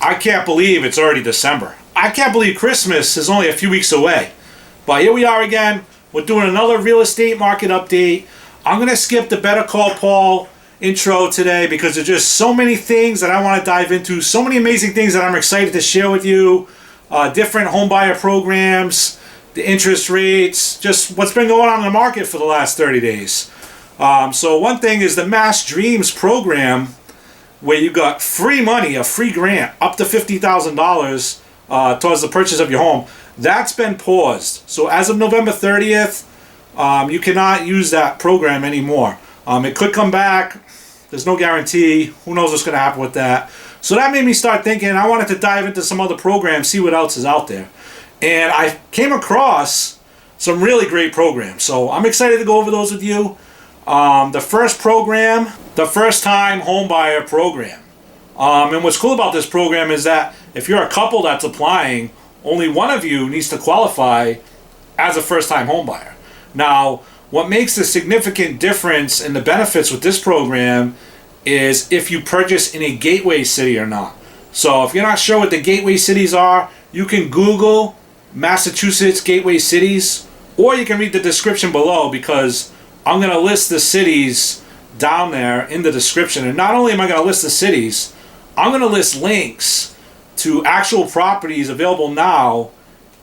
I can't believe it's already December. I can't believe Christmas is only a few weeks away. But here we are again. We're doing another real estate market update. I'm going to skip the Better Call Paul intro today because there's just so many things that I want to dive into. So many amazing things that I'm excited to share with you. Different home buyer programs, the interest rates, just what's been going on in the market for the last 30 days. So one thing is the Mass Dreams program, where you got free money, a free grant, up to $50,000 towards the purchase of your home. That's been paused. So as of November 30th, you cannot use that program anymore. It could come back. There's no guarantee. Who knows what's going to happen with that. So that made me start thinking I wanted to dive into some other programs, see what else is out there. And I came across some really great programs. So I'm excited to go over those with you. The first program, the First Time Homebuyer Program. And what's cool about this program is that if you're a couple that's applying, only one of you needs to qualify as a first-time homebuyer. Now, what makes a significant difference in the benefits with this program is if you purchase in a gateway city or not. So if you're not sure what the gateway cities are, you can Google Massachusetts gateway cities, or you can read the description below, because I'm going to list the cities down there in the description. And not only am I going to list the cities, I'm going to list links to actual properties available now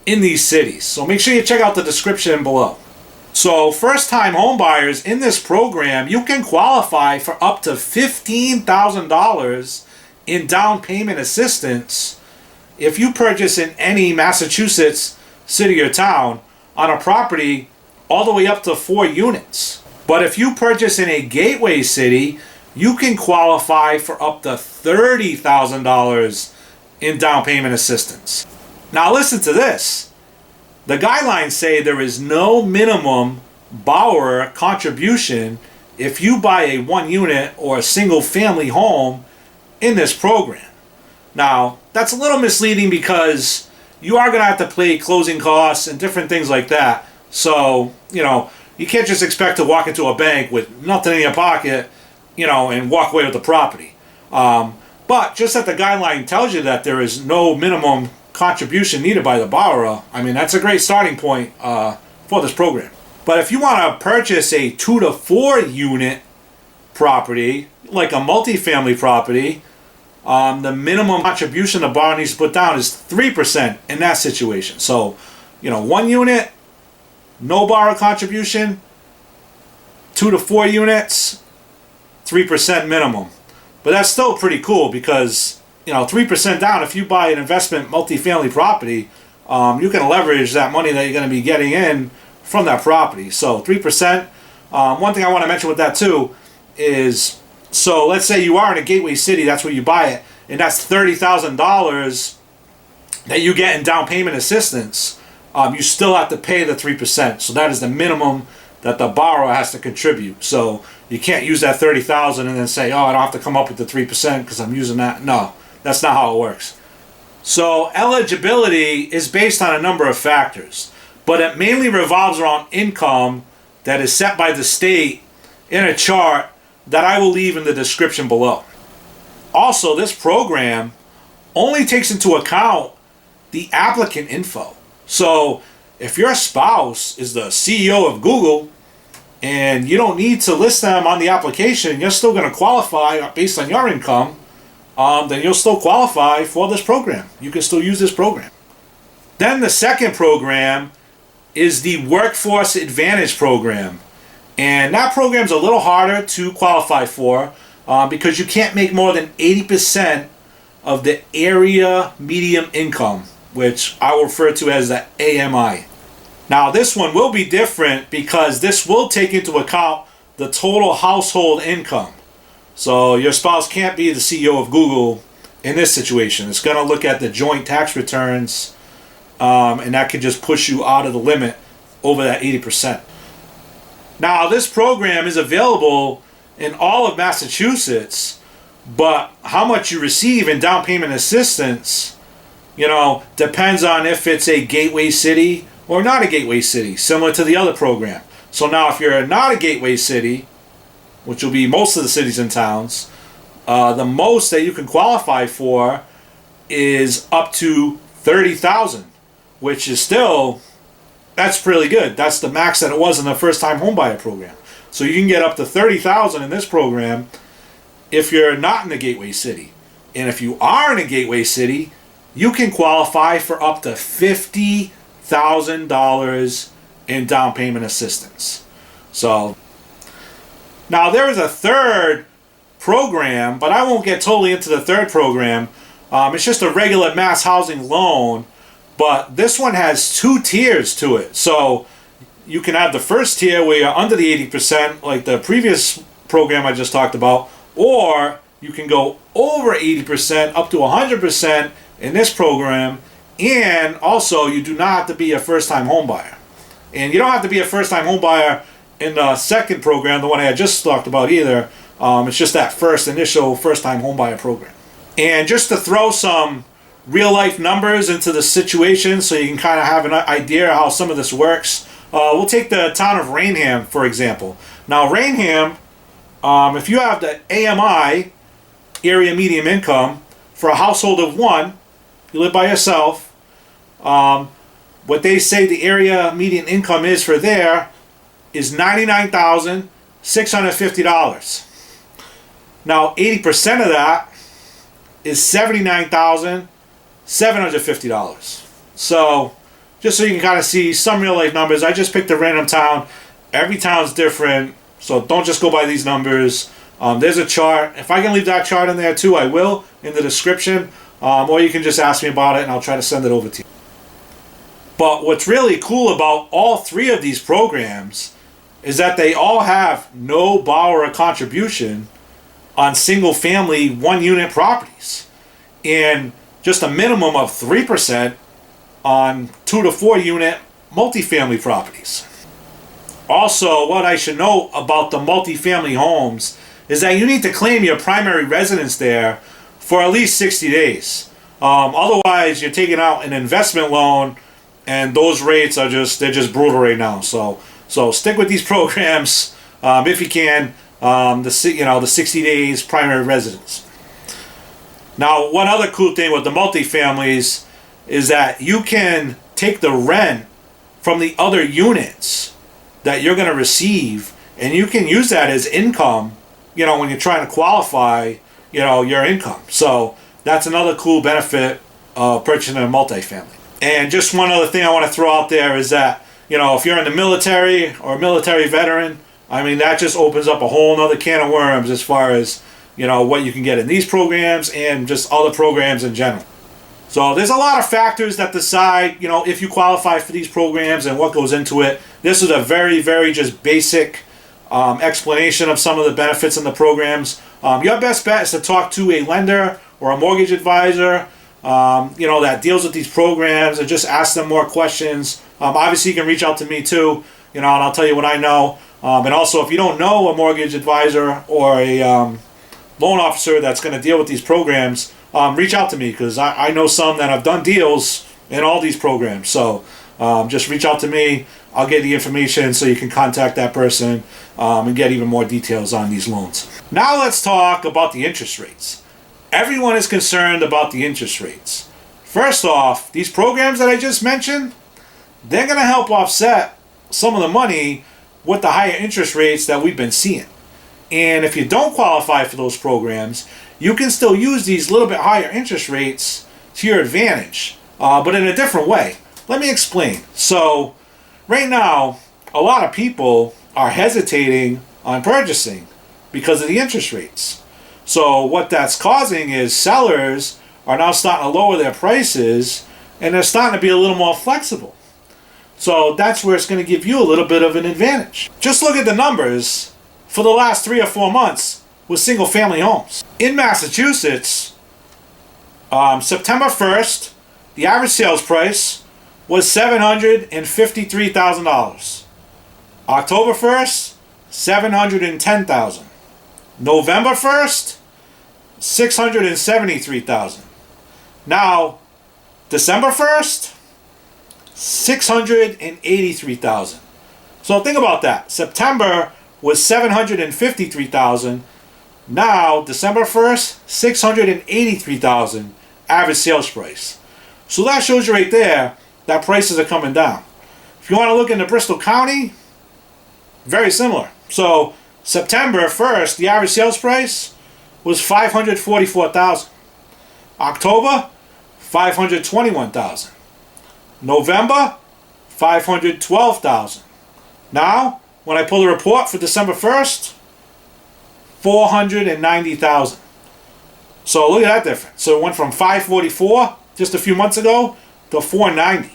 in these cities. So make sure you check out the description below. So first-time homebuyers in this program, you can qualify for up to $15,000 in down payment assistance if you purchase in any Massachusetts city or town on a property all the way up to 4 units. But if you purchase in a gateway city, you can qualify for up to $30,000 in down payment assistance. Now listen to this. The guidelines say there is no minimum borrower contribution if you buy a 1-unit or a single family home in this program. Now, that's a little misleading because you are going to have to pay closing costs and different things like that. So, you can't just expect to walk into a bank with nothing in your pocket, and walk away with the property. But just that the guideline tells you that there is no minimum contribution needed by the borrower, that's a great starting point for this program. But if you want to purchase a 2 to 4 unit property, like a multifamily property, the minimum contribution the borrower needs to put down is 3% in that situation. So, 1 unit, no borrower contribution. 2 to 4 units, 3% minimum. But that's still pretty cool because, 3% down, if you buy an investment multifamily property, you can leverage that money that you're going to be getting in from that property. So 3%. One thing I want to mention with that too is, so let's say you are in a gateway city, that's where you buy it, and that's $30,000 that you get in down payment assistance. You still have to pay the 3%. So that is the minimum that the borrower has to contribute. So you can't use that $30,000 and then say, I don't have to come up with the 3% because I'm using that. No, that's not how it works. So eligibility is based on a number of factors, but it mainly revolves around income that is set by the state in a chart that I will leave in the description below. Also, this program only takes into account the applicant info. So if your spouse is the CEO of Google and you don't need to list them on the application, you're still going to qualify based on your income, then you'll still qualify for this program. You can still use this program. Then the second program is the Workforce Advantage Program. And that program's a little harder to qualify for because you can't make more than 80% of the area median income, which I will refer to as the AMI. Now this one will be different because this will take into account the total household income. So your spouse can't be the CEO of Google in this situation. It's going to look at the joint tax returns, and that could just push you out of the limit over that 80%. Now this program is available in all of Massachusetts, but how much you receive in down payment assistance, depends on if it's a gateway city or not a gateway city, similar to the other program. So now if you're not a gateway city, which will be most of the cities and towns, the most that you can qualify for is up to 30,000, which is still, that's pretty good. That's the max that it was in the first time homebuyer program. So you can get up to 30,000 in this program if you're not in a gateway city. And if you are in a gateway city, you can qualify for up to $50,000 in down payment assistance. So now there is a third program, but I won't get totally into the third program. It's just a regular MassHousing loan, but this one has 2 tiers to it. So you can have the first tier where you're under the 80%, like the previous program I just talked about, or you can go over 80%, up to 100% in this program, and also you do not have to be a first-time homebuyer. And you don't have to be a first-time homebuyer in the second program, the one I just talked about either. It's just that initial first-time homebuyer program. And just to throw some real-life numbers into the situation so you can kind of have an idea how some of this works, we'll take the town of Rainham, for example. Now, Rainham, if you have the AMI, area medium income, for a household of 1, you live by yourself, what they say the area median income is for there is $99,650. Now, 80% of that is $79,750. So, just so you can kind of see some real life numbers, I just picked a random town. Every town's different, so don't just go by these numbers. There's a chart. If I can leave that chart in there too, I will, in the description. Or you can just ask me about it and I'll try to send it over to you. But what's really cool about all 3 of these programs is that they all have no borrower contribution on single family 1-unit properties, and just a minimum of 3% on 2 to 4 unit multifamily properties. Also, what I should note about the multifamily homes is that you need to claim your primary residence there for at least 60 days. Otherwise, you're taking out an investment loan, and those rates are they're just brutal right now. So stick with these programs if you can. The 60 days primary residence. Now, one other cool thing with the multifamilies is that you can take the rent from the other units that you're going to receive, and you can use that as income, when you're trying to qualify, your income. So that's another cool benefit of purchasing a multifamily. And just one other thing I want to throw out there is that, if you're in the military or a military veteran, that just opens up a whole nother can of worms as far as, what you can get in these programs and just other programs in general. So there's a lot of factors that decide, if you qualify for these programs and what goes into it. This is a very, very just basic explanation of some of the benefits in the programs. Your best bet is to talk to a lender or a mortgage advisor, that deals with these programs, and just ask them more questions. Obviously, you can reach out to me too, and I'll tell you what I know. And also, if you don't know a mortgage advisor or a loan officer that's going to deal with these programs, reach out to me, because I know some that have done deals in all these programs. So just reach out to me. I'll get the information so you can contact that person and get even more details on these loans. Now let's talk about the interest rates. Everyone is concerned about the interest rates. First off, these programs that I just mentioned, they're going to help offset some of the money with the higher interest rates that we've been seeing. And if you don't qualify for those programs, you can still use these little bit higher interest rates to your advantage, but in a different way. Let me explain. So right now, a lot of people are hesitating on purchasing because of the interest rates. So what that's causing is sellers are now starting to lower their prices, and they're starting to be a little more flexible. So that's where it's going to give you a little bit of an advantage. Just look at the numbers for the last 3 or 4 months with single family homes. In Massachusetts, September 1st, the average sales price was $753,000. October 1st, $710,000. November 1st, $673,000. Now, December 1st, $683,000. So think about that. September was $753,000. Now, December 1st, $683,000 average sales price. So that shows you right there that prices are coming down. If you want to look into Bristol County, very similar. So September 1st, the average sales price was $544,000. October, $521,000. November, $512,000. Now, when I pull the report for December 1st, $490,000. So look at that difference. So it went from $544 just a few months ago to $490.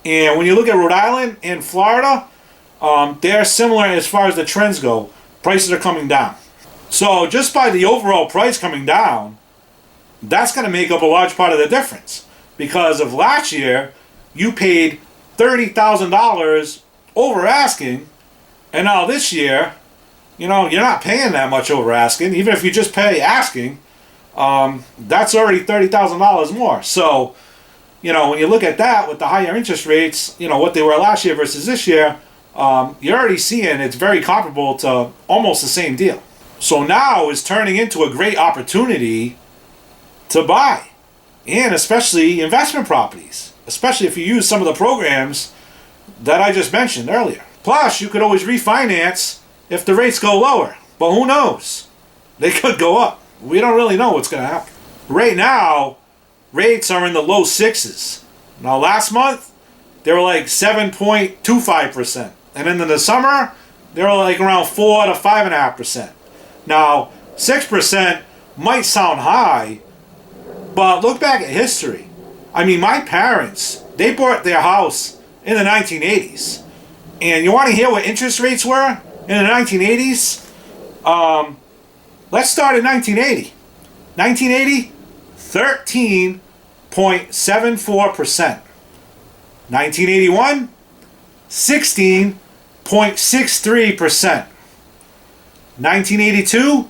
And when you look at Rhode Island and Florida, they're similar as far as the trends go. Prices are coming down. So just by the overall price coming down, that's going to make up a large part of the difference. Because of last year, you paid $30,000 over asking, and now this year, you're not paying that much over asking. Even if you just pay asking, that's already $30,000 more. So, when you look at that with the higher interest rates, what they were last year versus this year, you're already seeing it's very comparable to almost the same deal. So now it's turning into a great opportunity to buy, and especially investment properties, especially if you use some of the programs that I just mentioned earlier. Plus, you could always refinance if the rates go lower, but who knows? They could go up. We don't really know what's going to happen. Right now, rates are in the low sixes. Now, last month, they were like 7.25%. And then in the summer, they were like around 4 to 5.5%. Now, 6% might sound high, but look back at history. I mean, my parents, they bought their house in the 1980s. And you want to hear what interest rates were in the 1980s? Let's start in 1980. 1980, 13.74%. 1981, 16.63%. 1982,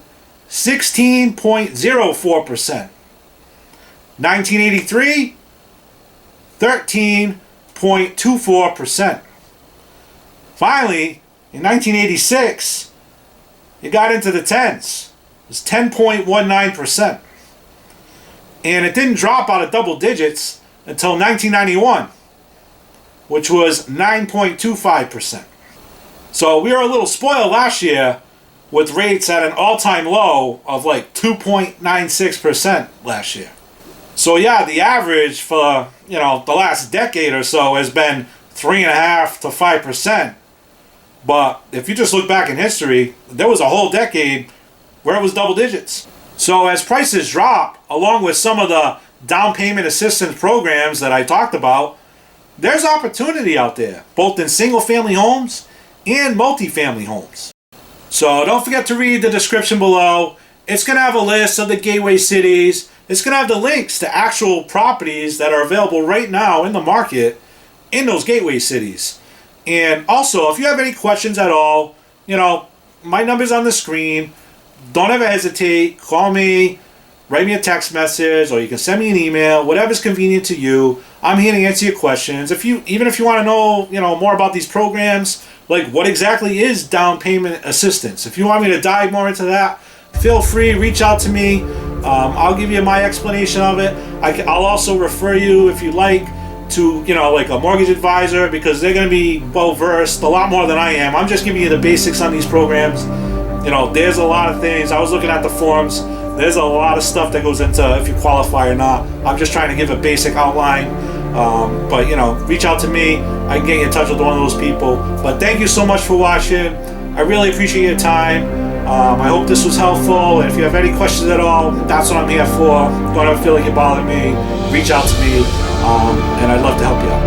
16.04%. 1983, 13.24%. Finally, in 1986, it got into the tens. It was 10.19%. And it didn't drop out of double digits until 1991, which was 9.25%. So we were a little spoiled last year with rates at an all-time low of like 2.96% last year. So yeah, the average for, the last decade or so has been 3.5% to 5%. But if you just look back in history, there was a whole decade where it was double digits. So as prices drop, along with some of the down payment assistance programs that I talked about, there's opportunity out there, both in single-family homes and multifamily homes. So don't forget to read the description below. It's going to have a list of the gateway cities. It's going to have the links to actual properties that are available right now in the market in those gateway cities. And also, if you have any questions at all, my number's on the screen. Don't ever hesitate. Call me, write me a text message, or you can send me an email, whatever's convenient to you. I'm here to answer your questions. Even if you want to know, more about these programs, like what exactly is down payment assistance. If you want me to dive more into that, feel free, reach out to me. I'll give you my explanation of it. I'll also refer you, if you like, to like a mortgage advisor, because they're going to be well versed a lot more than I am. I'm just giving you the basics on these programs. There's a lot of things. I was looking at the forms. There's a lot of stuff that goes into if you qualify or not. I'm just trying to give a basic outline. But reach out to me. I can get you in touch with one of those people. But thank you so much for watching. I really appreciate your time. I hope this was helpful. And if you have any questions at all, that's what I'm here for. Don't ever feel like you're bothering me. Reach out to me. And I'd love to help you out.